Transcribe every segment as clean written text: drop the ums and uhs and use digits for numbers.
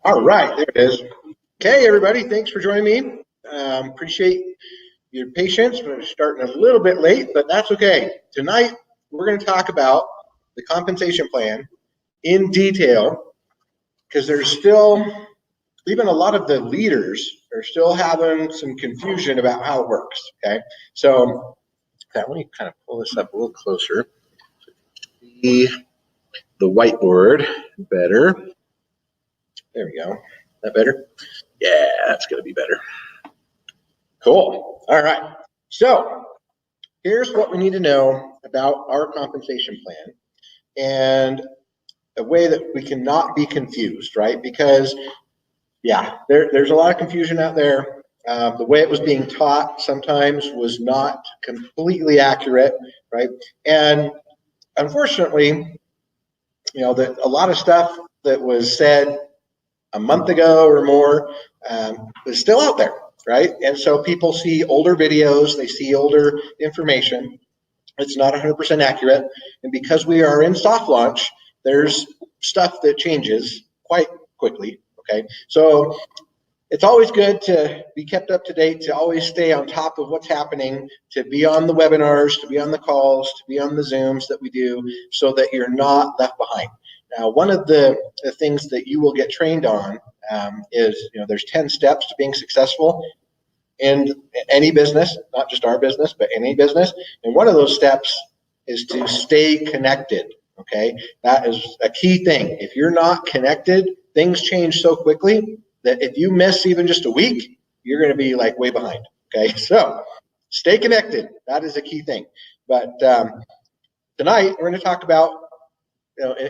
All right, there it is. Okay, everybody, thanks for joining me. Appreciate your patience. We're starting a little bit late, but that's okay. Tonight, we're going to talk about the compensation plan in detail because there's still, even a lot of the leaders are still having some confusion about how it works, okay? So, let me kind of pull this up a little closer. See the whiteboard better. There we go. That better? Yeah, that's going to be better. Cool. All right. So here's what we need to know about our compensation plan and a way that we cannot be confused, right? Because, yeah, there's a lot of confusion out there. The way it was being taught sometimes was not completely accurate, right? And unfortunately, that a lot of stuff that was said a month ago or more is still out there, right? And so people see older videos, they see older information. It's not 100% accurate. And because we are in soft launch, there's stuff that changes quite quickly, okay? So it's always good to be kept up to date, to always stay on top of what's happening, to be on the webinars, to be on the calls, to be on the Zooms that we do so that you're not left behind. Now, one of the things that you will get trained on is, there's 10 steps to being successful in any business, not just our business, but any business. And one of those steps is to stay connected, okay? That is a key thing. If you're not connected, things change so quickly that if you miss even just a week, you're going to be like way behind, okay? So stay connected. That is a key thing. But tonight, we're going to talk about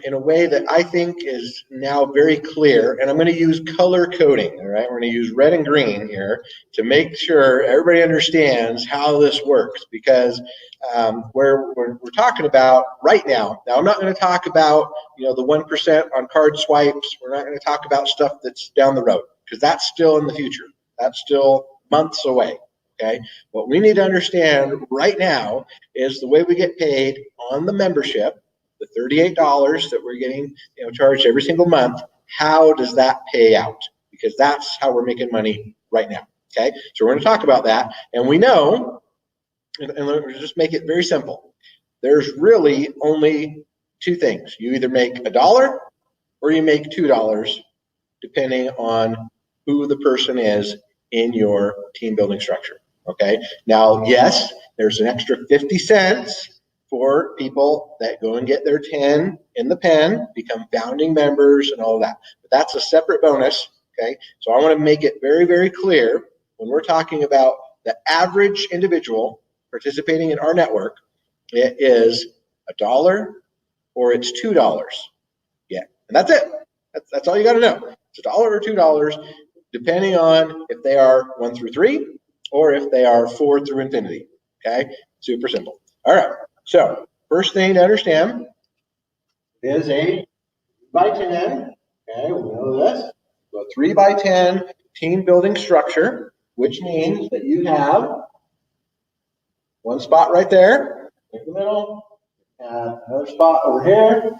in a way that I think is now very clear, and I'm going to use color coding, all right? We're going to use red and green here to make sure everybody understands how this works, because we're talking about right now. Now, I'm not going to talk about, the 1% on card swipes. We're not going to talk about stuff that's down the road, because that's still in the future. That's still months away, okay? What we need to understand right now is the way we get paid on the membership, the $38 that we're getting charged every single month. How does that pay out? Because that's how we're making money right now, okay? So we're going to talk about that. And we know, and let's just make it very simple, there's really only two things. You either make $1 or you make $2, depending on who the person is in your team building structure, okay? Now, yes, there's an extra 50 cents for people that go and get their 10 in the pen, become founding members and all of that. But that's a separate bonus, okay? So I want to make it very, very clear when we're talking about the average individual participating in our network, it is $1 or it's $2. Yeah, and that's it. That's all you got to know. It's $1 or $2, depending on if they are 1 through 3 or if they are 4 through infinity, okay? Super simple. All right. So first thing to understand is a 3x10, okay, we know this. So a 3x10 team building structure, which means that you have one spot right there in the middle, and another spot over here.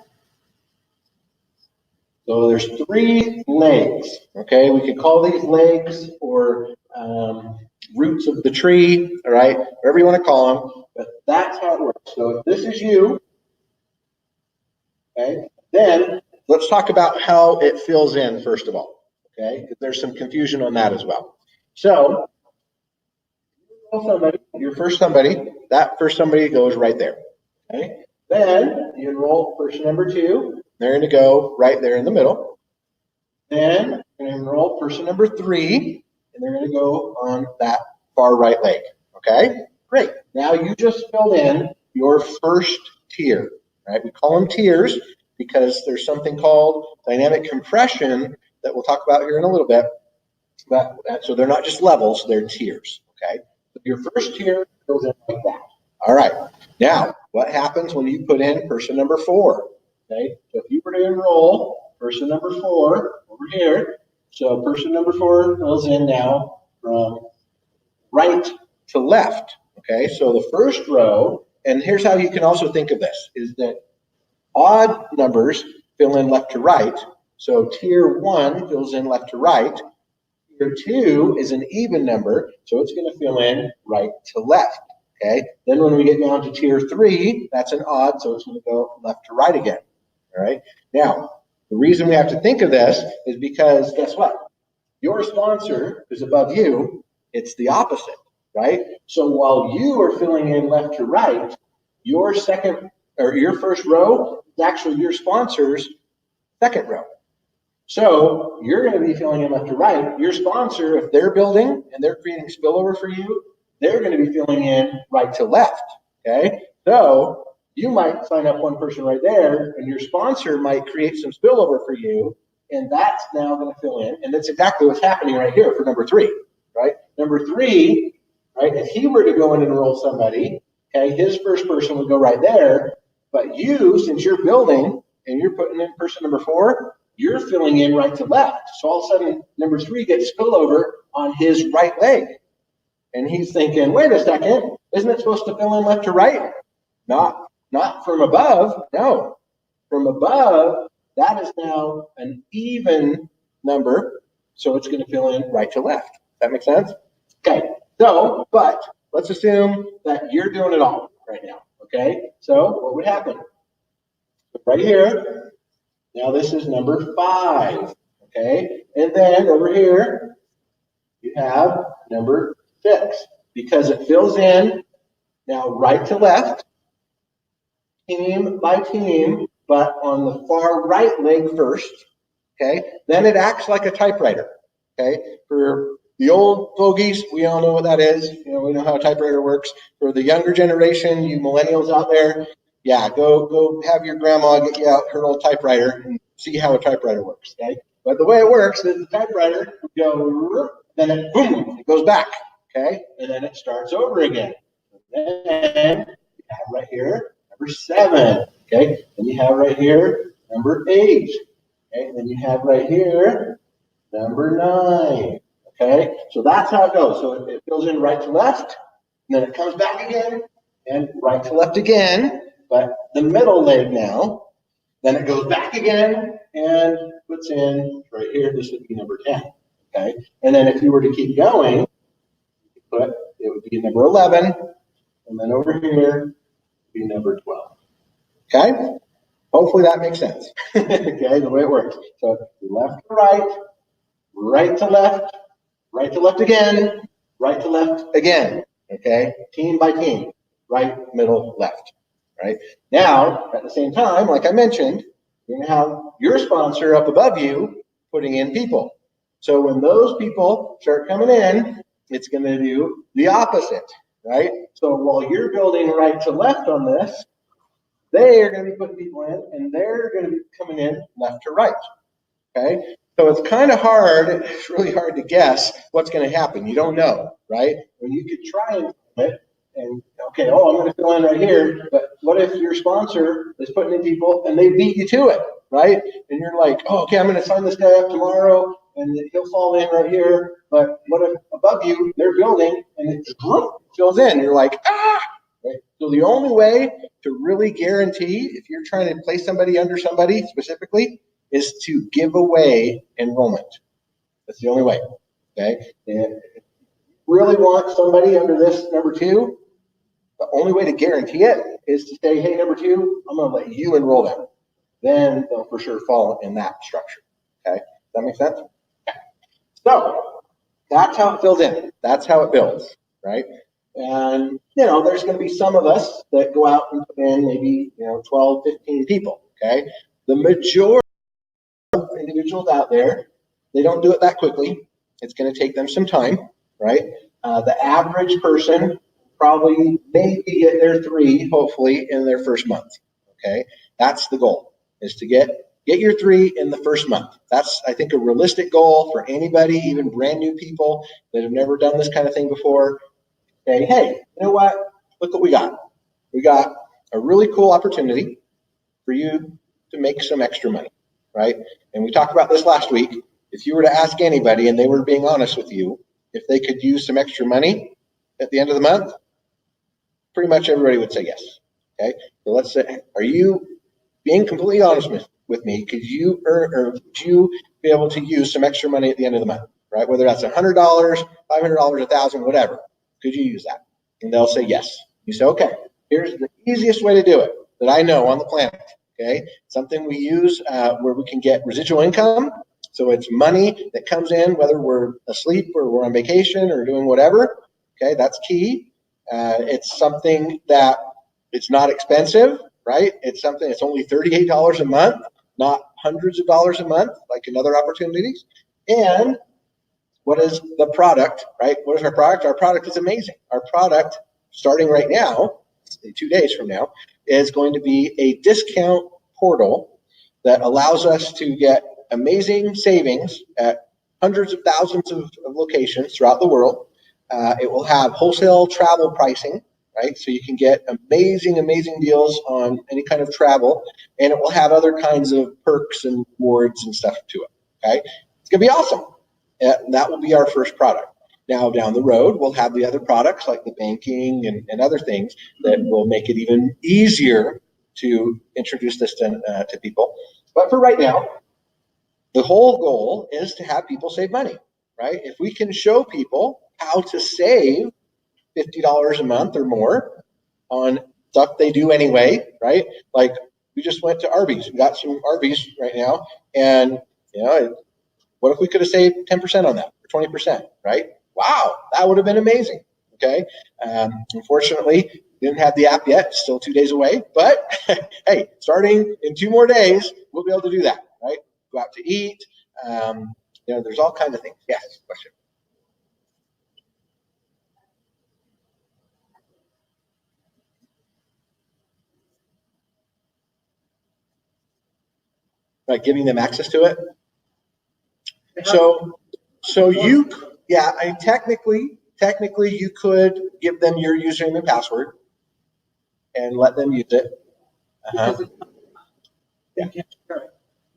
So there's 3 legs, okay? We could call these legs or roots of the tree, all right? Whatever you want to call them, but that's how it works. So if this is you, okay, then let's talk about how it fills in first of all, okay? Because there's some confusion on that as well. So your first somebody, that first somebody goes right there, okay? Then you enroll person number 2. They're going to go right there in the middle. Then you're going to enroll person number 3, and they're going to go on that far right leg, okay? Great. Now you just filled in your first tier, right? We call them tiers because there's something called dynamic compression that we'll talk about here in a little bit. But so they're not just levels, they're tiers, okay? So your first tier goes in like that. All right. Now, what happens when you put in person number 4? Okay, so if you were to enroll person number 4 over here, so person number 4 goes in now from right to left. Okay, so the first row, and here's how you can also think of this, is that odd numbers fill in left to right, So tier 1 fills in left to right. Tier 2 is an even number, so it's going to fill in right to left. Okay. Then when we get down to tier 3, that's an odd, so it's going to go left to right again. All right. Now, the reason we have to think of this is because guess what? Your sponsor is above you. It's the opposite, right? So while you are filling in left to right, your second or your first row is actually your sponsor's second row. So you're going to be filling in left to right. Your sponsor, if they're building and they're creating spillover for you, they're going to be filling in right to left. Okay. So you might sign up one person right there, and your sponsor might create some spillover for you, and that's now going to fill in. And that's exactly what's happening right here for number 3, right? Number 3, right? If he were to go and enroll somebody, okay, his first person would go right there. But you, since you're building and you're putting in person number 4, you're filling in right to left. So all of a sudden, number 3 gets spillover on his right leg. And he's thinking, wait a second, isn't it supposed to fill in left to right? Not from above, no. From above, that is now an even number, so it's going to fill in right to left. Does that make sense? Okay, so, but let's assume that you're doing it all right now, okay? So what would happen? Right here, now this is number 5, okay? And then over here, you have number 6, because it fills in now right to left, team by team, but on the far right leg first, okay? Then it acts like a typewriter, okay? For the old fogies, we all know what that is. You know, we know how a typewriter works. For the younger generation, you millennials out there, yeah, go have your grandma get you out her old typewriter and see how a typewriter works, okay? But the way it works is the typewriter would go, then it, boom, it goes back, okay? And then it starts over again. And then you have right here, number 7, okay? Then you have right here, number 8, okay? And then you have right here, number 9, okay? So that's how it goes. So it fills in right to left, and then it comes back again, and right to left again, but the middle leg now, then it goes back again, and puts in right here, this would be number 10, okay? And then if you were to keep going, it would be number 11, and then over here, be number 12. Okay? Hopefully that makes sense. Okay, the way it works. So left to right, right to left again, right to left again. Okay? Team by team. Right, middle, left. Right? Now, at the same time, like I mentioned, you're going to have your sponsor up above you putting in people. So when those people start coming in, it's going to do the opposite. Right? So while you're building right to left on this, they are going to be putting people in, and they're going to be coming in left to right. Okay? So it's kind of hard, it's really hard to guess what's going to happen. You don't know, right? When you could try and do it, and okay, oh, I'm going to fill in right here, but what if your sponsor is putting in people and they beat you to it, right? And you're like, oh, okay, I'm going to sign this guy up tomorrow, and he'll fall in right here, but what if above you, they're building, and it fills in. You're like, ah! Right? So the only way to really guarantee, if you're trying to place somebody under somebody specifically, is to give away enrollment. That's the only way. Okay? And if you really want somebody under this number 2, the only way to guarantee it is to say, hey, number 2, I'm going to let you enroll them. Then they'll for sure fall in that structure. Okay? Does that make sense? Okay. So that's how it fills in. That's how it builds, right? And, you know, there's going to be some of us that go out and put in maybe, 12, 15 people, okay? The majority of individuals out there, they don't do it that quickly. It's going to take them some time, right? The average person probably maybe get their 3, hopefully, in their first month, okay? That's the goal, is to get your 3 in the first month. That's, I think, a realistic goal for anybody, even brand new people that have never done this kind of thing before. Say, hey, you know what? Look what we got. We got a really cool opportunity for you to make some extra money, right? And we talked about this last week. If you were to ask anybody and they were being honest with you, if they could use some extra money at the end of the month, pretty much everybody would say yes. Okay? So let's say, are you being completely honest with me, could you earn, or would you be able to use some extra money at the end of the month, right? Whether that's $100, $500, $1,000, whatever. Could you use that? And they'll say yes. You say, okay, here's the easiest way to do it that I know on the planet. Okay, something we use where we can get residual income. So it's money that comes in whether we're asleep or we're on vacation or doing whatever. Okay, that's key. It's something that it's not expensive, right? It's something, it's only $38 a month, not hundreds of dollars a month like in other opportunities. And what is the product, right? What is our product? Our product is amazing. Our product, starting right now, 2 days from now, is going to be a discount portal that allows us to get amazing savings at hundreds of thousands of locations throughout the world. It will have wholesale travel pricing, right? So you can get amazing, amazing deals on any kind of travel, and it will have other kinds of perks and rewards and stuff to it, okay? It's gonna be awesome. That will be our first product. Now, down the road, we'll have the other products like the banking and other things that will make it even easier to introduce this to people. But for right now, the whole goal is to have people save money, right? If we can show people how to save $50 a month or more on stuff they do anyway, right? Like we just went to Arby's. We got some Arby's right now, and what if we could have saved 10% on that or 20%, right? Wow, that would have been amazing. Okay. Unfortunately, didn't have the app yet. Still 2 days away. But hey, starting in 2 more days, we'll be able to do that, right? Go out to eat. There's all kinds of things. Yes, question. Right, giving them access to it. So you, yeah, technically you could give them your username and password and let them use it. Yeah.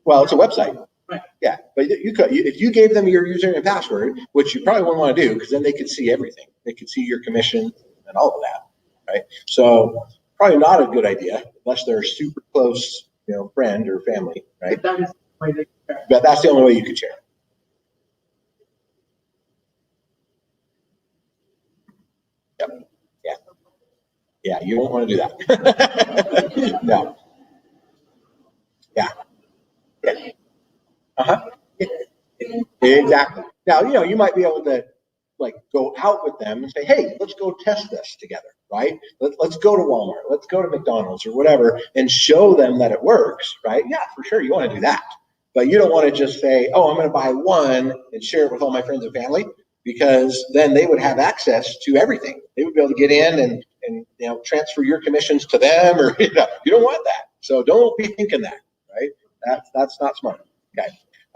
Well, it's a website. Right. Yeah, but you could, if you gave them your username and password, which you probably wouldn't want to do because then they could see everything. They could see your commission and all of that, right? So probably not a good idea unless they're super close, friend or family, right? But that's the only way you could share. Yep. Yeah. Yeah, you won't want to do that. No. Yeah. Yeah. Uh-huh. Exactly. Now, you might be able to go out with them and say, hey, let's go test this together, right? Let's go to Walmart, let's go to McDonald's or whatever and show them that it works, right? Yeah, for sure. You want to do that. But you don't want to just say, oh, I'm going to buy one and share it with all my friends and family, because then they would have access to everything. They would be able to get in and transfer your commissions to them, or you don't want that. So don't be thinking that, right? That's not smart. Okay.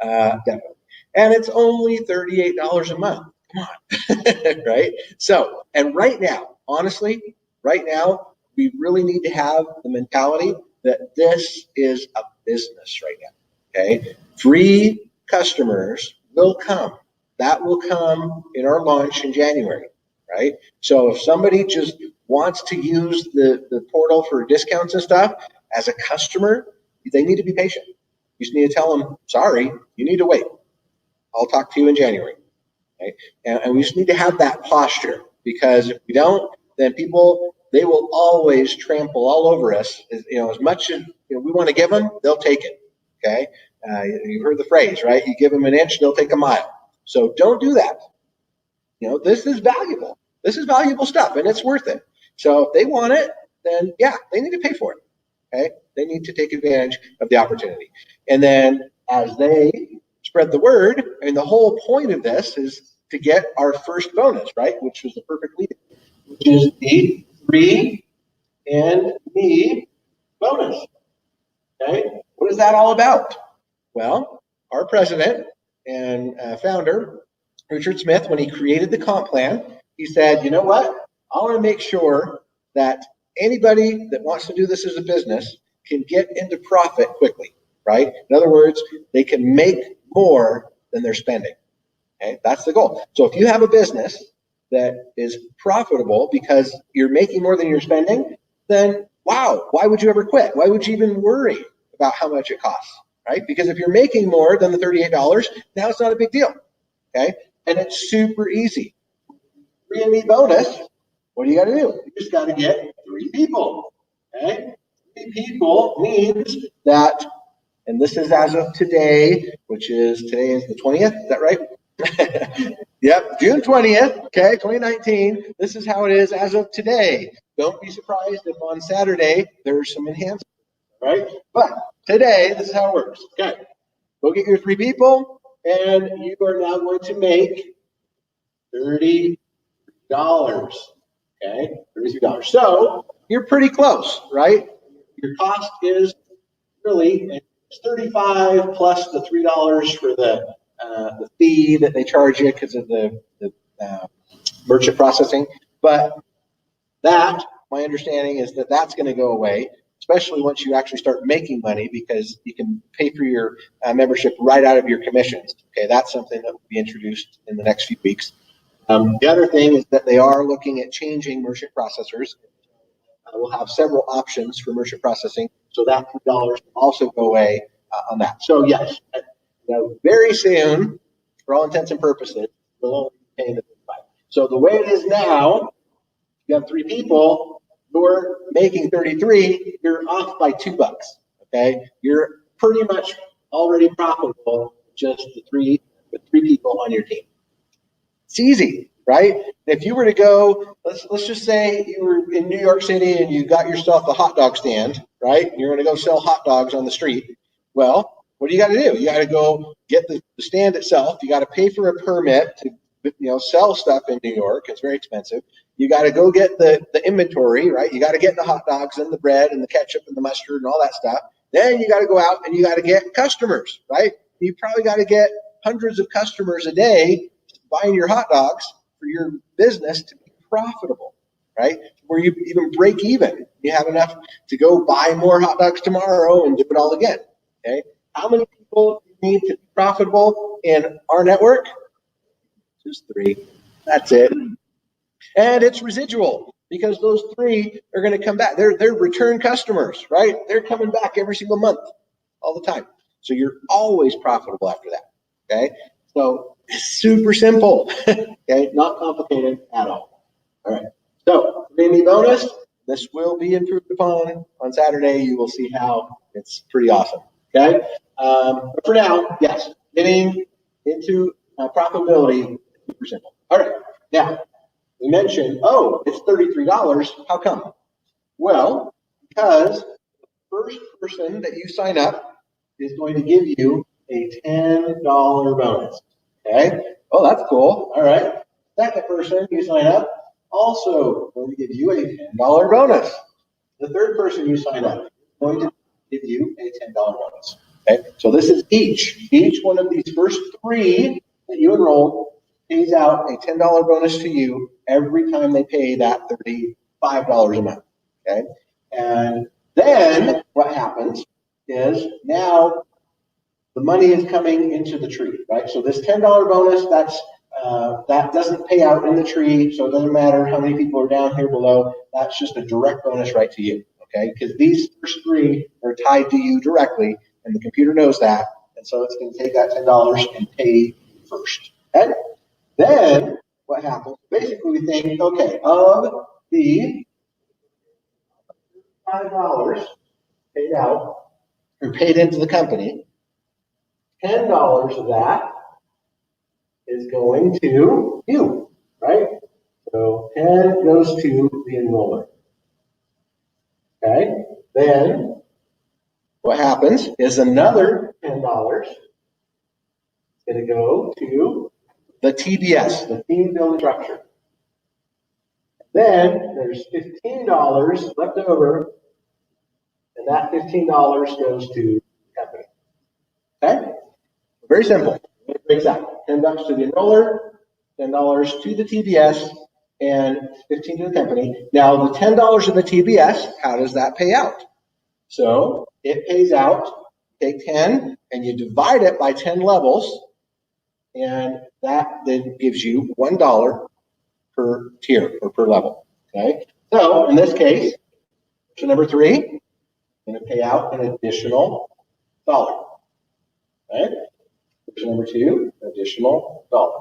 Definitely. And it's only $38 a month. Come on. Right? So, and right now, honestly, we really need to have the mentality that this is a business right now. Okay. Free customers will come. That will come in our launch in January. Right? So if somebody just wants to use the portal for discounts and stuff as a customer, they need to be patient. You just need to tell them, sorry, you need to wait. I'll talk to you in January. Okay? And we just need to have that posture, because if we don't, then people, they will always trample all over us. As much as we want to give them, they'll take it. Okay? You heard the phrase, right? You give them an inch, they'll take a mile. So don't do that. This is valuable. This is valuable stuff, and it's worth it. So if they want it, then yeah, they need to pay for it. Okay? They need to take advantage of the opportunity. And then as they spread the word, the whole point of this is to get our first bonus, right? Which was the perfect lead, which is the 3 and me bonus. Okay? What is that all about? Well, our president and founder, Richard Smith, when he created the comp plan, he said, you know what? I want to make sure that anybody that wants to do this as a business can get into profit quickly, right? In other words, they can make more than they're spending. Okay, that's the goal. So if you have a business that is profitable because you're making more than you're spending, then wow, why would you ever quit? Why would you even worry about how much it costs, right? Because if you're making more than the $38, now it's not a big deal, okay? And it's super easy. Free and me bonus, what do you got to do? You just got to get 3 people, okay? 3 people means that, and this is as of today, today is the 20th, is that right? Yep, June 20th, okay, 2019. This is how it is as of today. Don't be surprised if on Saturday there's some enhancements, right? But today, this is how it works. Okay, go get your 3 people, and you are now going to make $30. Okay, $33. So you're pretty close, right? Your cost is really it's 35 plus the $3 for the fee that they charge you because of the merchant processing. But that, my understanding is that that's going to go away, especially once you actually start making money, because you can pay for your membership right out of your commissions. Okay, that's something that will be introduced in the next few weeks. The other thing is that they are looking at changing merchant processors. We'll have several options for merchant processing, so that $2 will also go away on that. So yes, very soon, for all intents and purposes, we'll only be paying the $5. So the way it is now, you have 3 people, you're making 33, you're off by $2. Okay, you're pretty much already profitable, just the three people on your team. It's easy, right? If you were to go, let's just say you were in New York City and you got yourself a hot dog stand, right? And you're going to go sell hot dogs on the street. Well, what do? You got to go get the stand itself. You got to pay for a permit to sell stuff in New York. It's very expensive. You got to go get the inventory, right? You got to get the hot dogs and the bread and the ketchup and the mustard and all that stuff. Then you got to go out and you got to get customers, right? You probably got to get hundreds of customers a day buying your hot dogs for your business to be profitable, right? Where you even break even. You have enough to go buy more hot dogs tomorrow and do it all again, okay? How many people need to be profitable in our network? Just 3. That's it. And it's residual because those 3 are going to come back. They're return customers, right? They're coming back every single month, all the time. So you're always profitable after that, okay? So it's super simple, okay? Not complicated at all. All right. So maybe bonus, this will be improved upon on Saturday. You will see how it's pretty awesome, okay? But for now, yes, getting into profitability is super simple. All right. Now, we mentioned, it's $33. How come? Well, because the first person that you sign up is going to give you a $10 bonus. Okay? Oh, that's cool. All right. Second person you sign up also going to give you a $10 bonus. The third person you sign up is going to give you a $10 bonus. Okay? So this is each one of these first 3 that you enroll pays out a $10 bonus to you every time they pay that $35 a month. Okay? And then what happens is now the money is coming into the tree, right? So this $10 bonus, that doesn't pay out in the tree, so it doesn't matter how many people are down here below. That's just a direct bonus right to you, okay? Because these first 3 are tied to you directly, and the computer knows that, and so it's going to take that $10 and pay first. Okay? Then what happens? Basically, we think, okay, of the $5 paid out or paid into the company, $10 of that is going to you, right? So 10 goes to the enroller. Okay? Then what happens is another $10 is going to go to the TBS, the team building structure. Then there's $15 left over, and that $15 goes to the company. Okay? Very simple. It breaks out. $10 to the enroller, $10 to the TBS, and $15 to the company. Now, the $10 of the TBS, how does that pay out? So it pays out, take 10, and you divide it by 10 levels, and that then gives you $1 per tier or per level. Okay? So in this case, so number 3, going to pay out an additional dollar, right? Person number 2, additional dollar,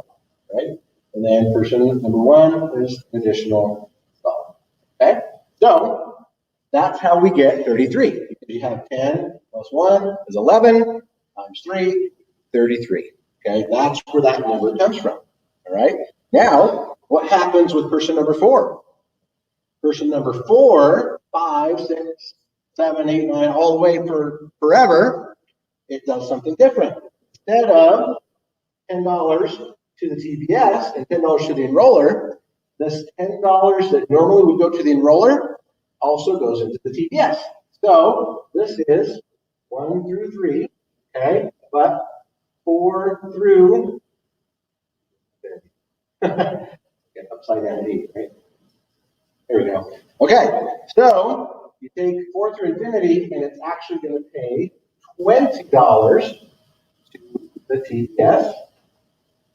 right? And then person number 1 is additional dollar, okay? So that's how we get 33. Because you have 10 plus 1 is 11 times 3, 33. Okay, that's where that number comes from. All right. Now, what happens with person number 4? Person number 4, 5, 6, 7, 8, 9, all the way for forever, it does something different. Instead of $10 to the TBS and $10 to the enroller, this $10 that normally would go to the enroller also goes into the TBS. So this is 1 through 3, okay, but 4 through get upside down D, right? There we go. Okay, so you take 4 through infinity, and it's actually going to pay $20 to the TBS,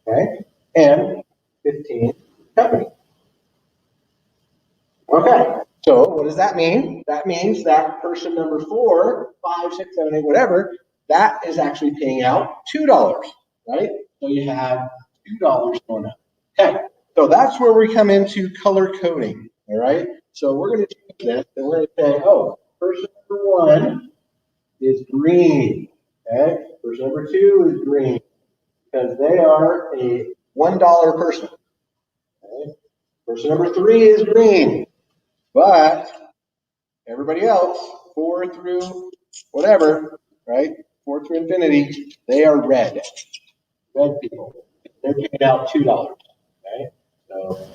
okay, and 15 company. Okay, so what does that mean? That means that person number 4, 5, 6, 7, 8, whatever, that is actually paying out $2, right? So you have $2 going up. Okay, so that's where we come into color coding, all right? So we're going to take this and we're going to say, oh, person number 1 is green, okay? Person number 2 is green because they are a $1 person, okay? Person number 3 is green, but everybody else, 4 through whatever, right? 4 through infinity, they are red. Red people. They're paying out $2. Okay? So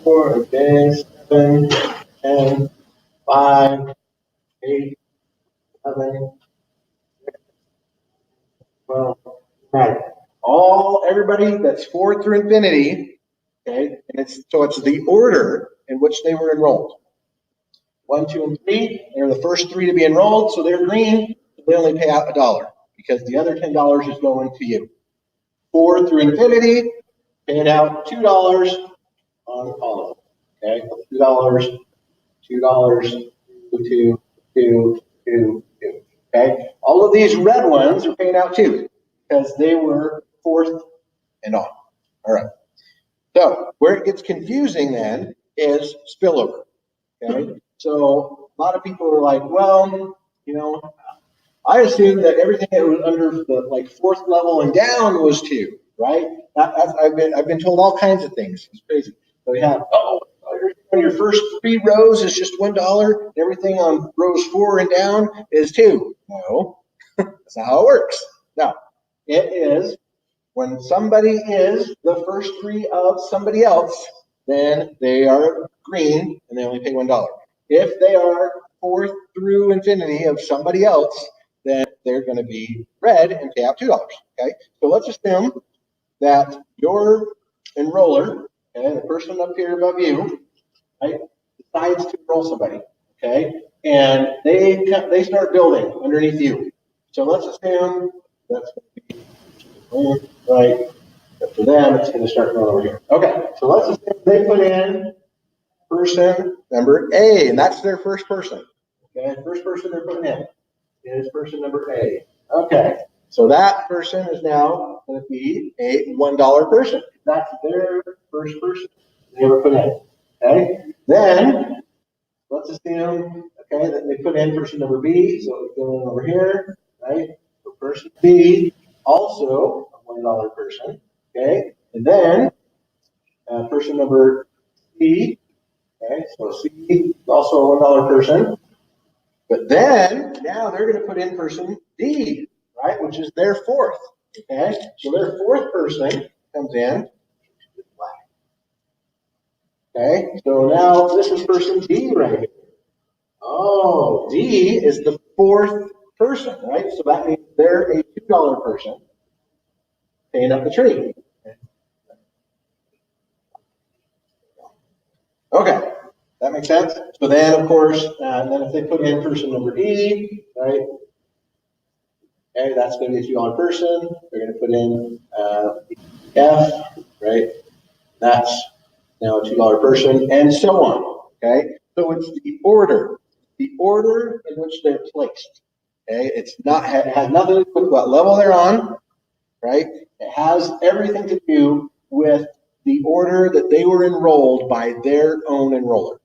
4, okay, 7, 10, 5, 8, 11, 12. Right. Everybody that's 4 through infinity, okay, and it's the order in which they were enrolled. 1, 2, and 3, they're the first 3 to be enrolled, so they're green, so they only pay out $1 because the other $10 is going to you. 4 through infinity, paying out $2 on all of them. Okay, $2, $2, 2, 2, 2, 2. Okay, all of these red ones are paying out 2 because they were 4th and on. All right. So where it gets confusing then is spillover. Okay, so a lot of people are like, well, I assumed that everything that was under the 4th level and down was 2, right? I've been told all kinds of things. It's crazy. So we have everything on your first 3 rows is just $1. Everything on rows 4 and down is 2. No, that's not how it works. No, it is when somebody is the first 3 of somebody else, then they are green and they only pay $1. If they are 4th through infinity of somebody else, then they're going to be red and pay out $2. Okay, so let's assume that your enroller, okay, the person up here above you, right, decides to enroll somebody, okay, and they start building underneath you. So let's assume that's going to be right. But for them, it's going to start going over here. Okay, so let's assume they put in person number A, and that's their first person. Okay, first person they're putting in is person number A. Okay, so that person is now going to be a $1 person. That's their first person they ever put in. Okay, then let's assume, okay, that they put in person number B, so we go in over here, right? So person B, also a $1 person. Okay, and then person number C, okay, so C is also a $1 person. But then, now they're going to put in person D, right, which is their 4th, okay? So their 4th person comes in, okay? So now this is person D right here. Oh, D is the 4th person, right? So that means they're a $2 person paying up the tree. Okay, that makes sense? So then, of course, then if they put in person number E, right? Okay, that's going to be a $2 person. They're going to put in F, right? That's now a $2 person, and so on. Okay, so it's the order in which they're placed. Okay, it has nothing to do with what level they're on, right? It has everything to do with the order that they were enrolled by their own enroller.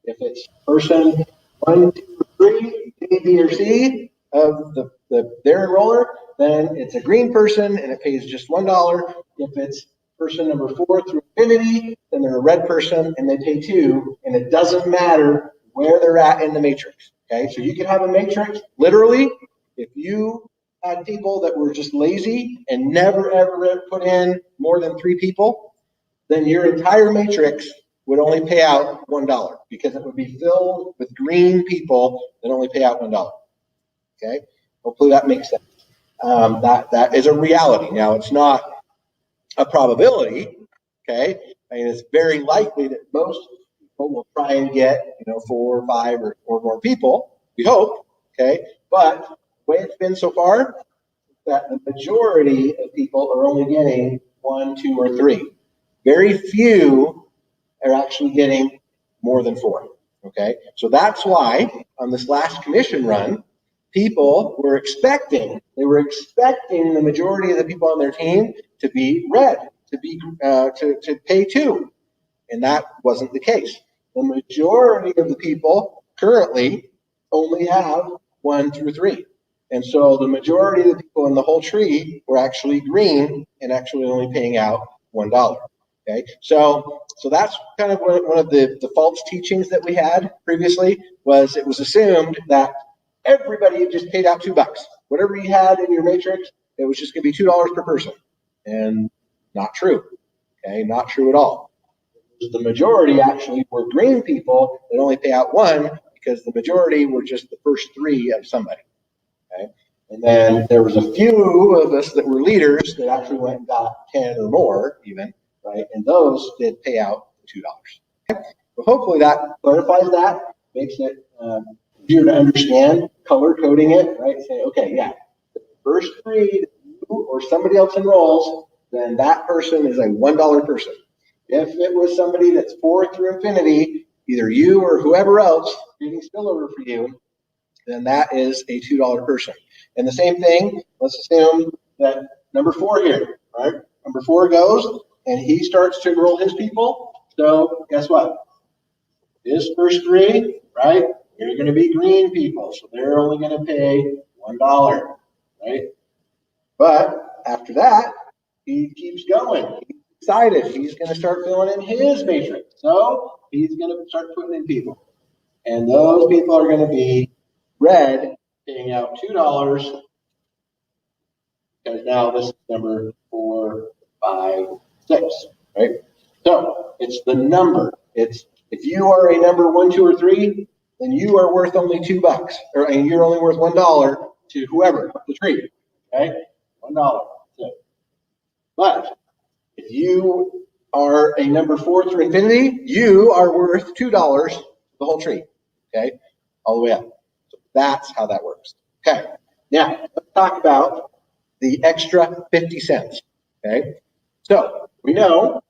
If it's person 1, 2, or 3, A, B, or C of their enroller, then it's a green person and it pays just $1. If it's person number 4 through infinity, then they're a red person and they pay 2, and it doesn't matter where they're at in the matrix. Okay, so you can have a matrix literally if you had people that were just lazy and never ever put in more than 3 people, then your entire matrix would only pay out $1 because it would be filled with green people that only pay out $1. Okay, hopefully that makes sense. That is a reality. Now it's not a probability. Okay, I mean it's very likely that most people will try and get 4 or 5 or more people. We hope. Okay, but the way it's been so far, that the majority of people are only getting 1, 2, or 3. Very few are actually getting more than 4. Okay, so that's why on this last commission run, people were expecting the majority of the people on their team to be red, to pay 2, and that wasn't the case. The majority of the people currently only have 1 through 3. And so the majority of the people in the whole tree were actually green and actually only paying out $1. Okay, so that's kind of one of the false teachings that we had previously. Was it was assumed that everybody just paid out $2. Whatever you had in your matrix, it was just going to be $2 per person, and not true. Okay, not true at all. The majority actually were green people that only pay out 1 because the majority were just the first 3 of somebody. Okay, and then there was a few of us that were leaders that actually went and got 10 or more even, right? And those did pay out $2. Okay, so hopefully that clarifies that, makes it easier to understand, color coding it, right? Say, okay, yeah, the first 3 that you or somebody else enrolls, then that person is a $1 person. If it was somebody that's 4 through infinity, either you or whoever else creating spillover for you, then that is a $2 person. And the same thing, let's assume that number 4 here, right? Number 4 goes and he starts to enroll his people. So guess what? His first 3, right? They're going to be green people, so they're only going to pay $1, right? But after that, he keeps going. He's excited. He's going to start filling in his matrix. So he's going to start putting in people. And those people are going to be red, paying out $2, because now this is number 4, 5, 6, right? So it's the number. It's if you are a number 1, 2, or 3, then you are worth only $2, and you're only worth $1 to whoever up the tree. Okay, $1. But if you are a number 4 through infinity, you are worth $2 the whole tree. Okay, all the way up. So that's how that works. Okay, now let's talk about the extra 50 cents. Okay, so we know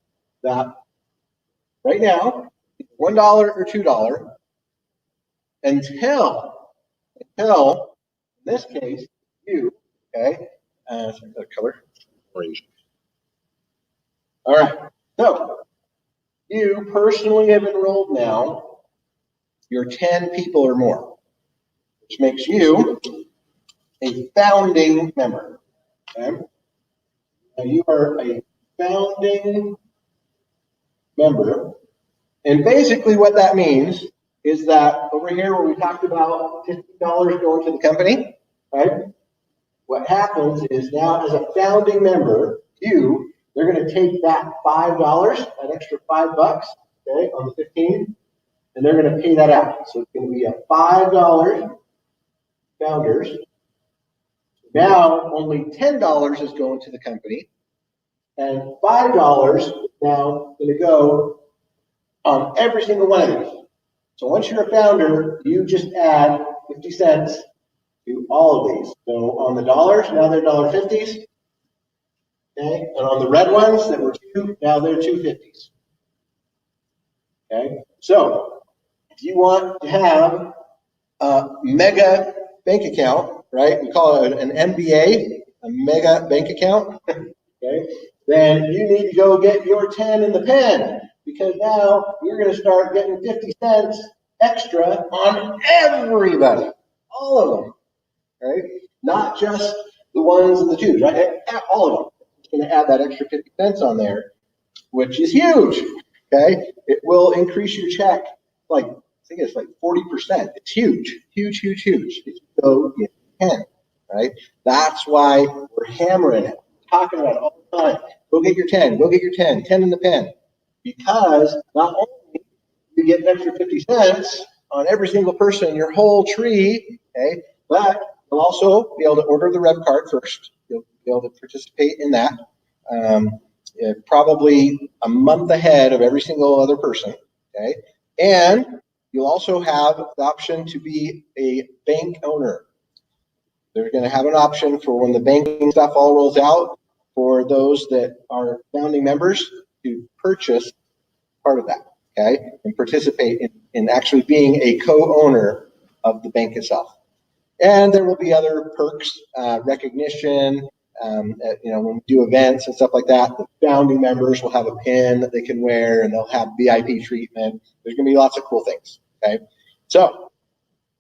that right now it's $1 or $2 until in this case you, okay, the color orange. All right, so you personally have enrolled now your 10 people or more, which makes you a founding member. Okay? Now you are a founding member, and basically what that means is that over here where we talked about $50 going to the company, right? What happens is now as a founding member, they're going to take that $5, that extra $5, okay, on the 15, and they're going to pay that out. So it's going to be a $5 founders. Now only $10 is going to the company, and $5 is now going to go on every single one of these. So once you're a founder, you just add 50 cents to all of these. So on the dollars, now they're $1.50s. Okay, and on the red ones that were 2, now they're $2.50s. Okay, so if you want to have a mega bank account, right? We call it an MBA, a mega bank account, okay? Then you need to go get your 10 in the pen, because now you're going to start getting 50 cents extra on everybody, all of them, right? Not just the ones and the twos, right? All of them. It's going to add that extra 50 cents on there, which is huge, okay? It will increase your check, like, I think it's like 40%. It's huge, huge, huge, huge. If you go get 10, right? That's why we're hammering it, talking about it all the time. Go get your 10, go get your 10, 10 in the pen. Because not only do you get an extra 50 cents on every single person in your whole tree, okay, but you'll also be able to order the rev card first. You'll be able to participate in that. Probably a month ahead of every single other person, okay? And you'll also have the option to be a bank owner. They're going to have an option for when the banking stuff all rolls out for those that are founding members to purchase part of that, okay? And participate in actually being a co-owner of the bank itself. And there will be other perks, recognition, when we do events and stuff like that, the founding members will have a pin that they can wear, and they'll have VIP treatment. There's going to be lots of cool things, okay? So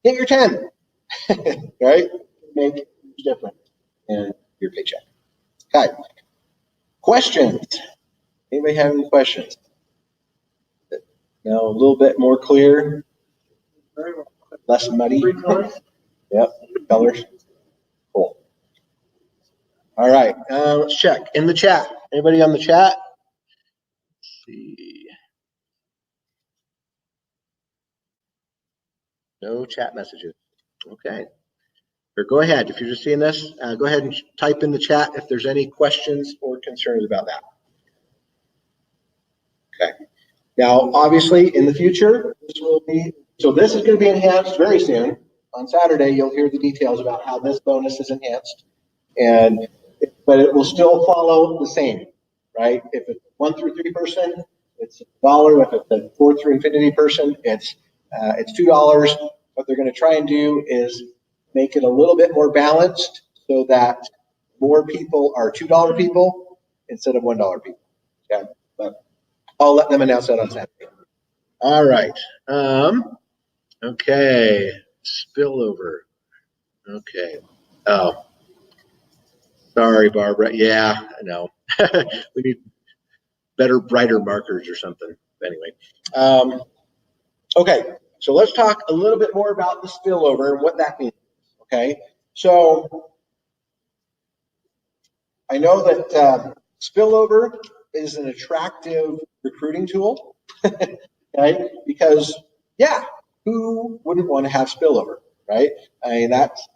get your 10, right? Make a huge difference in your paycheck. Okay. Questions? Anybody have any questions? No, a little bit more clear, less muddy. Yep, colors. Cool. All right, let's check in the chat. Anybody on the chat? Let's see. No chat messages. Okay. Or go ahead, if you're just seeing this, go ahead and type in the chat if there's any questions or concerns about that. Okay. Now, obviously, in the future, this is going to be enhanced very soon. On Saturday, you'll hear the details about how this bonus is enhanced, but it will still follow the same, right? If it's 1 through 3 person, it's $1. If it's a 4 through infinity person, it's $2. What they're going to try and do is make it a little bit more balanced so that more people are $2 people instead of $1 people. Okay, but I'll let them announce that on Saturday. All right. Okay. Spillover. Okay. Oh, sorry, Barbara. Yeah, I know. We need better, brighter markers or something. Anyway. Okay. So let's talk a little bit more about the spillover and what that means. Okay. So I know that spillover is an attractive recruiting tool, okay? Because yeah, who wouldn't want to have spillover, right? I mean, that's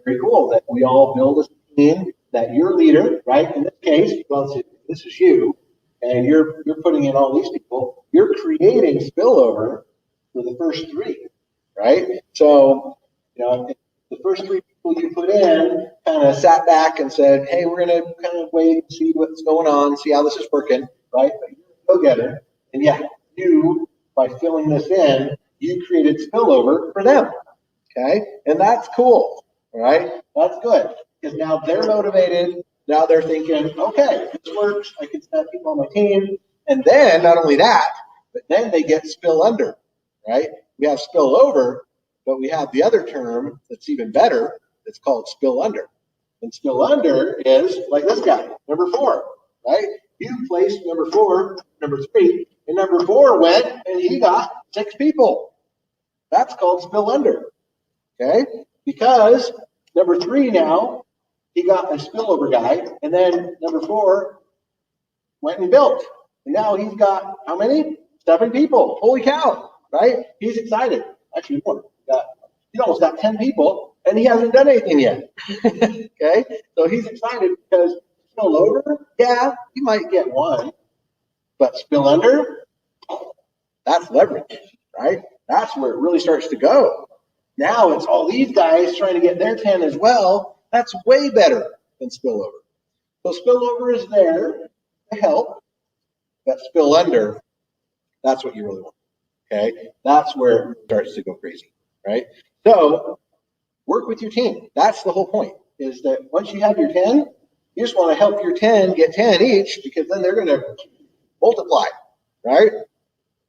very cool that we all build a team, that your leader, right? In this case, well, this is you, and you're putting in all these people. You're creating spillover for the first 3, right? So, the first 3 people you put in kind of sat back and said, hey, we're going to kind of wait and see what's going on, see how this is working, right? But you're a go-getter. And yeah, you, by filling this in, you created spillover for them, okay? And that's cool, right? That's good, because now they're motivated. Now they're thinking, okay, this works. I can set people on my team. And then, not only that, but then they get spill under, right? We have spill over, but we have the other term that's even better. It's called spill under. And spill under is like this guy, number 4, right? You placed number 4, number 3, and number 4 went and he got 6 people. That's called spill under, okay? Because number 3 now, he got a spillover guy, and then number 4 went and built. And now he's got how many? 7 people. Holy cow, right? He's excited. Actually, more. He's almost got 10 people, and he hasn't done anything yet. Okay? So he's excited because spill over, yeah, he might get 1, but spill under, that's leverage, right? That's where it really starts to go. Now it's all these guys trying to get their 10 as well. That's way better than spillover. So spillover is there to help, but spill under, that's what you really want. Okay? That's where it starts to go crazy, right? So work with your team. That's the whole point, is that once you have your 10, you just want to help your 10 get 10 each, because then they're going to multiply, right?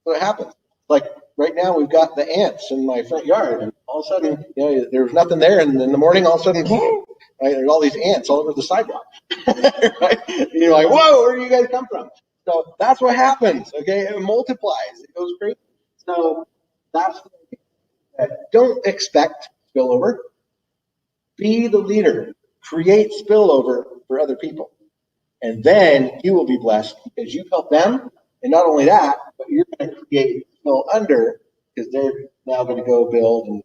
So it happens. Like right now, we've got the ants in my front yard, and all of a sudden, there was nothing there, and in the morning, all of a sudden, right, there's all these ants all over the sidewalk. Right? And you're like, whoa, where do you guys come from? So that's what happens, okay? It multiplies. It goes crazy. So that's the idea. Don't expect spillover. Be the leader. Create spillover for other people. And then you will be blessed because you've helped them. And not only that, but you're going to create spill under, because they're now going to go build and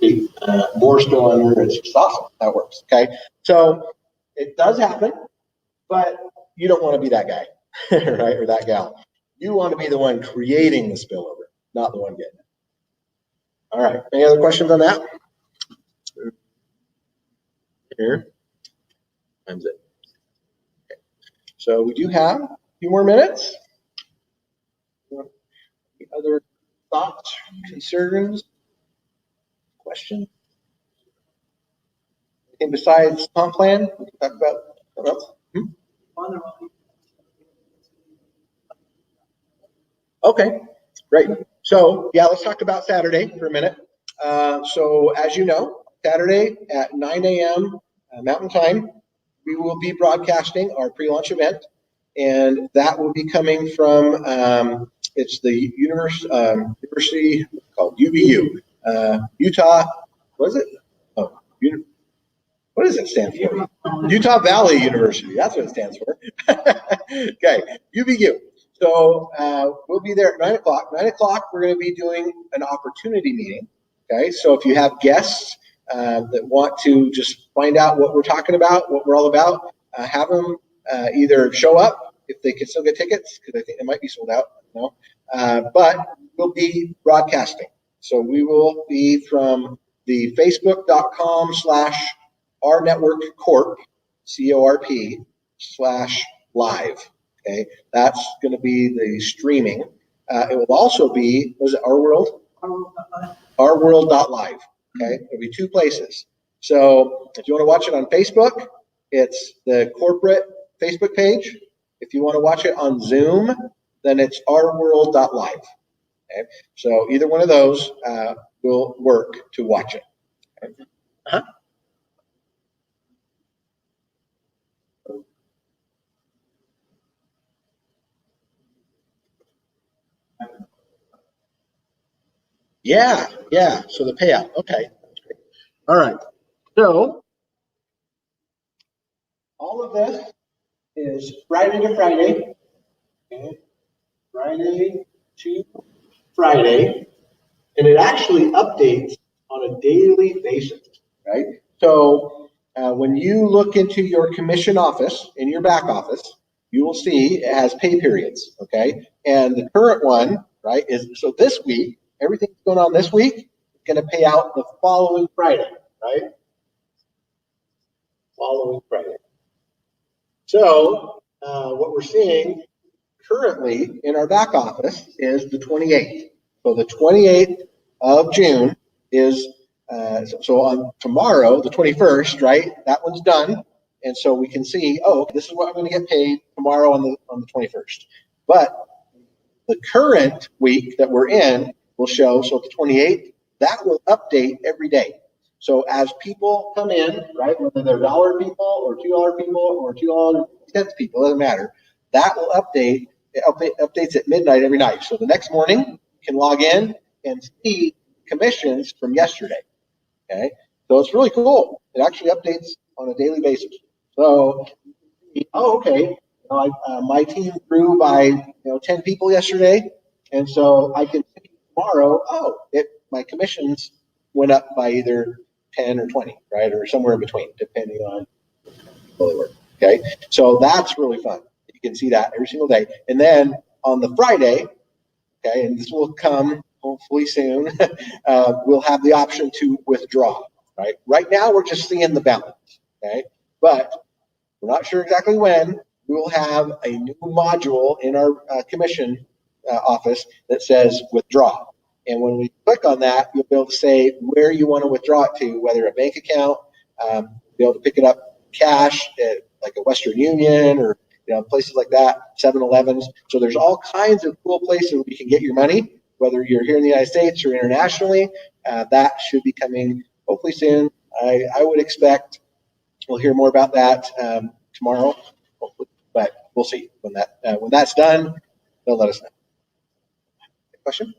create more spill under. It's just awesome. That works. Okay. So it does happen, but you don't want to be that guy, right? Or that gal. You want to be the one creating the spillover, not the one getting it. All right. Any other questions on that? Here. Time's it. Okay. So we do have a few more minutes. Any other thoughts, concerns, questions? Anything besides comp plan? We can talk about something else. Okay, great. So yeah, let's talk about Saturday for a minute. So as you know, Saturday at 9 a.m. Mountain Time, we will be broadcasting our pre-launch event, and that will be coming from it's the university called UVU, Utah. What is it? Oh, what does it stand for? Utah Valley University. That's what it stands for. Okay, UVU. So we'll be there at 9 o'clock. 9 o'clock, we're going to be doing an opportunity meeting. Okay, so if you have guests that want to just find out what we're talking about, what we're all about, have them either show up if they can still get tickets, because I think they might be sold out. But we'll be broadcasting. So we will be from the facebook.com/rNetwork Corp, CORP /live. Okay, that's going to be the streaming. It will also be, was it Our World? Ourworld.live. Okay, it'll be two places. So if you want to watch it on Facebook, it's the corporate Facebook page. If you want to watch it on Zoom, then it's ourworld.live. Okay, so either one of those will work to watch it. Okay. Uh-huh. Yeah, yeah. So the payout. Okay. All right. So all of this is Friday to Friday. Okay. Friday to Friday. And it actually updates on a daily basis, right? So when you look into your commission office, in your back office, you will see it has pay periods, okay? And the current one, right, is, so this week, everything that's going on this week is going to pay out the following Friday, right? Following Friday. So what we're seeing currently in our back office is the 28th. So the 28th of June is, so on tomorrow, the 21st, right? That one's done. And so we can see, oh, this is what I'm going to get paid tomorrow on the 21st. But the current week that we're in will show, so the 28th, that will update every day. So as people come in, right, whether they're dollar people or $2 people or $2.10 people, doesn't matter, that will update. It updates at midnight every night. So the next morning, you can log in and see commissions from yesterday. Okay, so it's really cool. It actually updates on a daily basis. So, oh, okay, my team grew by 10 people yesterday, and so I can see tomorrow. Oh, my commissions went up by either 10 or 20, right, or somewhere in between, depending on how they work. Okay, so that's really fun. You can see that every single day, and then on the Friday, okay, and this will come hopefully soon, we'll have the option to withdraw, right? Right now, we're just seeing the balance, okay? But we're not sure exactly when. We will have a new module in our commission office that says withdraw. And when we click on that, you'll be able to say where you want to withdraw it to, whether a bank account, be able to pick it up cash at like a Western Union or places like that, 7-Elevens. So there's all kinds of cool places where you can get your money, whether you're here in the United States or internationally. That should be coming hopefully soon. I would expect we'll hear more about that tomorrow, hopefully, but we'll see when that's done. They'll let us know. Question?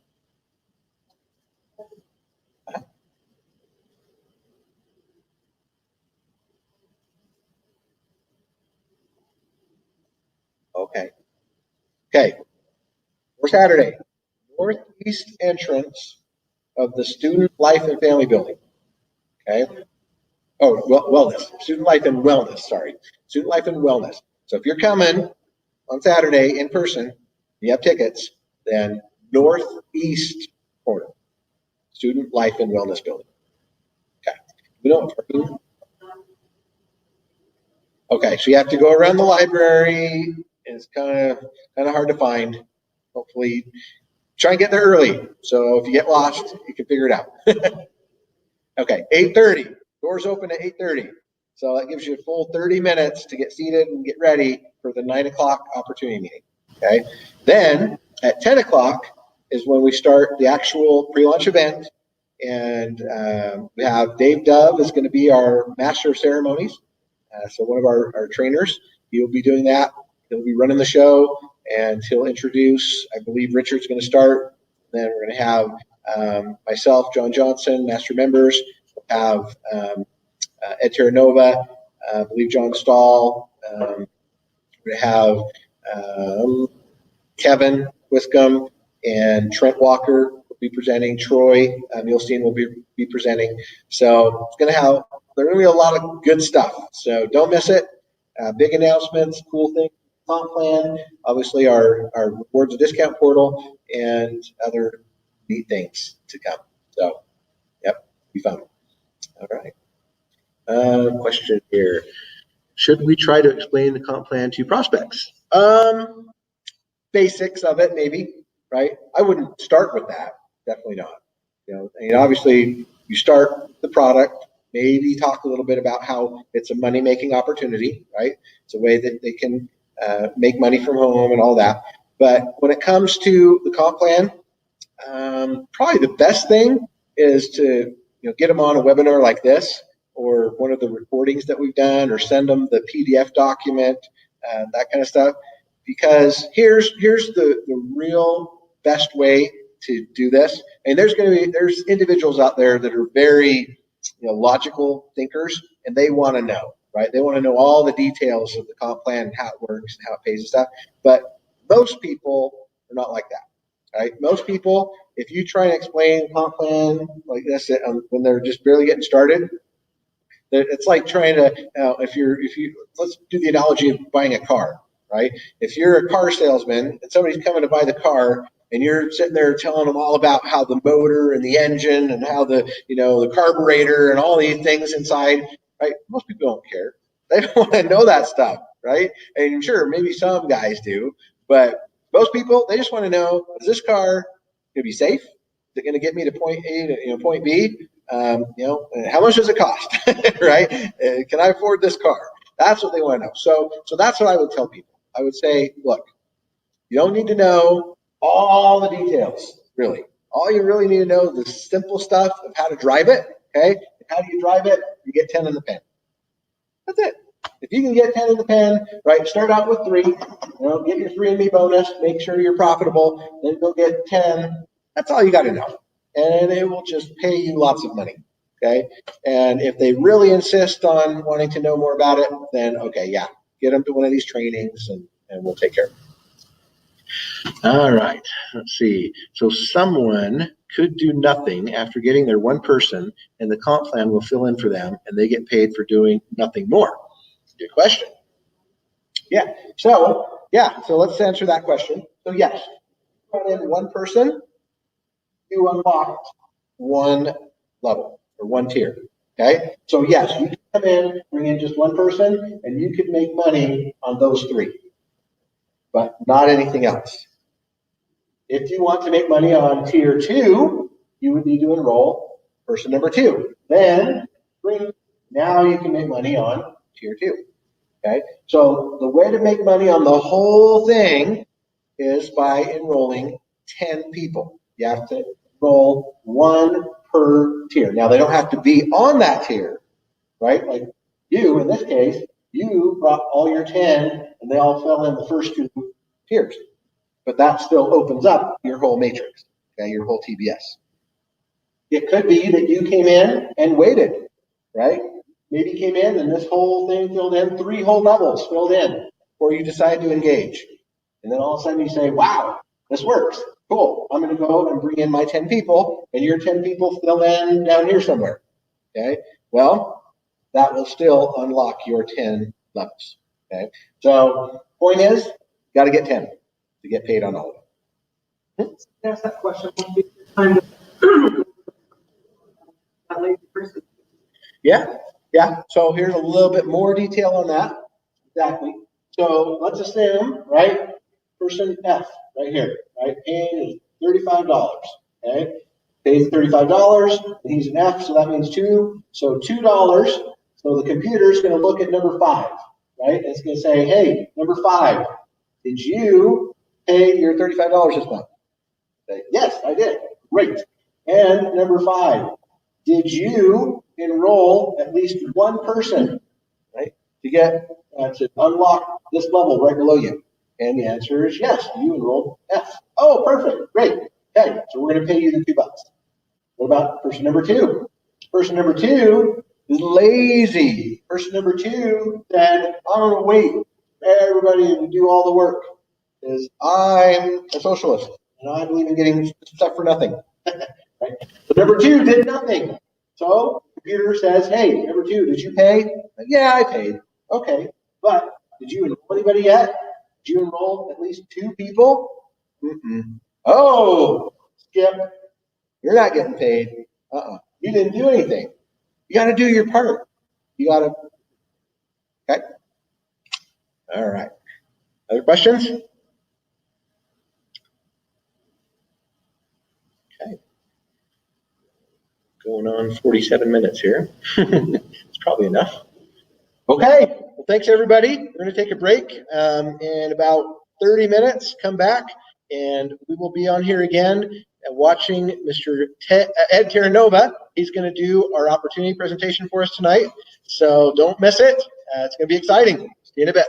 Okay. For Saturday, northeast entrance of the Student Life and Family Building. Okay. Oh, wellness. Student Life and Wellness. Sorry. Student Life and Wellness. So if you're coming on Saturday in person, you have tickets, then northeast corner, Student Life and Wellness Building. Okay. We don't. Okay, so you have to go around the library. It's kind of hard to find. Hopefully, try and get there early. So if you get lost, you can figure it out. Okay, 8:30. Doors open at 8:30. So that gives you a full 30 minutes to get seated and get ready for the 9 o'clock opportunity meeting. Okay. Then at 10 o'clock is when we start the actual pre-launch event. And we have Dave Dove is going to be our master of ceremonies. So one of our trainers, he'll be doing that. He'll be running the show and he'll introduce, I believe Richard's going to start. Then we're going to have myself, John Johnson, master members. We'll have Ed Terranova, I believe John Stahl. We're going to have Kevin Wiscombe and Trent Walker will be presenting. Troy Milstein will be presenting. So it's going to have, there's going to be a lot of good stuff. So don't miss it. Big announcements, cool things, comp plan, obviously our rewards and discount portal, and other neat things to come. So, yep, be fun. All right. Question here. Should we try to explain the comp plan to prospects? Basics of it, maybe, right? I wouldn't start with that. Definitely not. Obviously you start the product, maybe talk a little bit about how it's a money-making opportunity, right? It's a way that they can make money from home and all that. But when it comes to the comp plan, probably the best thing is to get them on a webinar like this or one of the recordings that we've done, or send them the PDF document, that kind of stuff. Because here's the real best way to do this. And there's individuals out there that are very logical thinkers, and they want to know, right? They want to know all the details of the comp plan and how it works and how it pays and stuff. But most people are not like that, right? Most people, if you try and explain comp plan like this when they're just barely getting started, it's like trying to if you let's do the analogy of buying a car, right? If you're a car salesman and somebody's coming to buy the car, and you're sitting there telling them all about how the motor and the engine and how the the carburetor and all these things inside, right? Most people don't care. They don't want to know that stuff, right? And sure, maybe some guys do, but most people, they just want to know, is this car going to be safe? Is it going to get me to point A to point B? How much does it cost, right? Can I afford this car? That's what they want to know. So that's what I would tell people. I would say, look, you don't need to know all the details, really. All you really need to know is the simple stuff of how to drive it, okay? And how do you drive it? You get 10 in the pen. That's it. If you can get 10 in the pen, right, start out with 3, get your 3 and me bonus, make sure you're profitable, then go get 10. That's all you got to know. And it will just pay you lots of money, okay? And if they really insist on wanting to know more about it, then, okay, yeah, get them to one of these trainings and we'll take care of it. All right, let's see. So someone could do nothing after getting their one person, and the comp plan will fill in for them, and they get paid for doing nothing more. Good question. Yeah. So let's answer that question. So yes, put in one person, you unlock one level or one tier. Okay. So yes, you can come in, bring in just one person, and you can make money on those 3, but not anything else. If you want to make money on tier 2, you would need to enroll person number 2. Then, now you can make money on tier 2. Okay? So the way to make money on the whole thing is by enrolling 10 people. You have to enroll 1 per tier. Now, they don't have to be on that tier, right? Like you, in this case, you brought all your 10, and they all fell in the first 2 tiers. But that still opens up your whole matrix, okay, your whole TBS. It could be that you came in and waited, right? Maybe you came in and this whole thing filled in, 3 whole levels filled in, or you decide to engage. And then all of a sudden you say, wow, this works. Cool. I'm going to go and bring in my 10 people, and your 10 people fill in down here somewhere. Okay. Well, that will still unlock your 10 levels. Okay. So, point is, got to get 10 to get paid on all of them. Ask that question. Time to that lady person. Yeah. So here's a little bit more detail on that. Exactly. So let's assume, right, person F right here, right, paying $35. Okay, pays $35. And he's an F, so that means 2. So $2. So the computer is going to look at number 5, right? It's going to say, hey, number 5, did you pay your $35 this month? Say, yes, I did. Great. And number 5, did you enroll at least 1 person, right, to get to unlock this level right below you? And the answer is yes, you enrolled F. Oh, perfect, great. Okay, so we're going to pay you the $2. What about person number 2? Person number 2 is lazy. Person number 2 said, I'm going to wait for everybody to do all the work because I'm a socialist and I believe in getting stuff for nothing. Right? So number 2 did nothing. So the computer says, hey, number 2, did you pay? Yeah, I paid. Okay, but did you enroll anybody yet? Did you enroll at least 2 people? Oh, Skip, you're not getting paid. You didn't do anything. You got to do your part. You got to. Okay. All right. Other questions? Okay. Going on 47 minutes here. It's probably enough. Okay. Well, thanks, everybody. We're going to take a break in about 30 minutes. Come back, and we will be on here again watching Mr. Ed Terranova. He's going to do our opportunity presentation for us tonight. So don't miss it. It's going to be exciting. See you in a bit.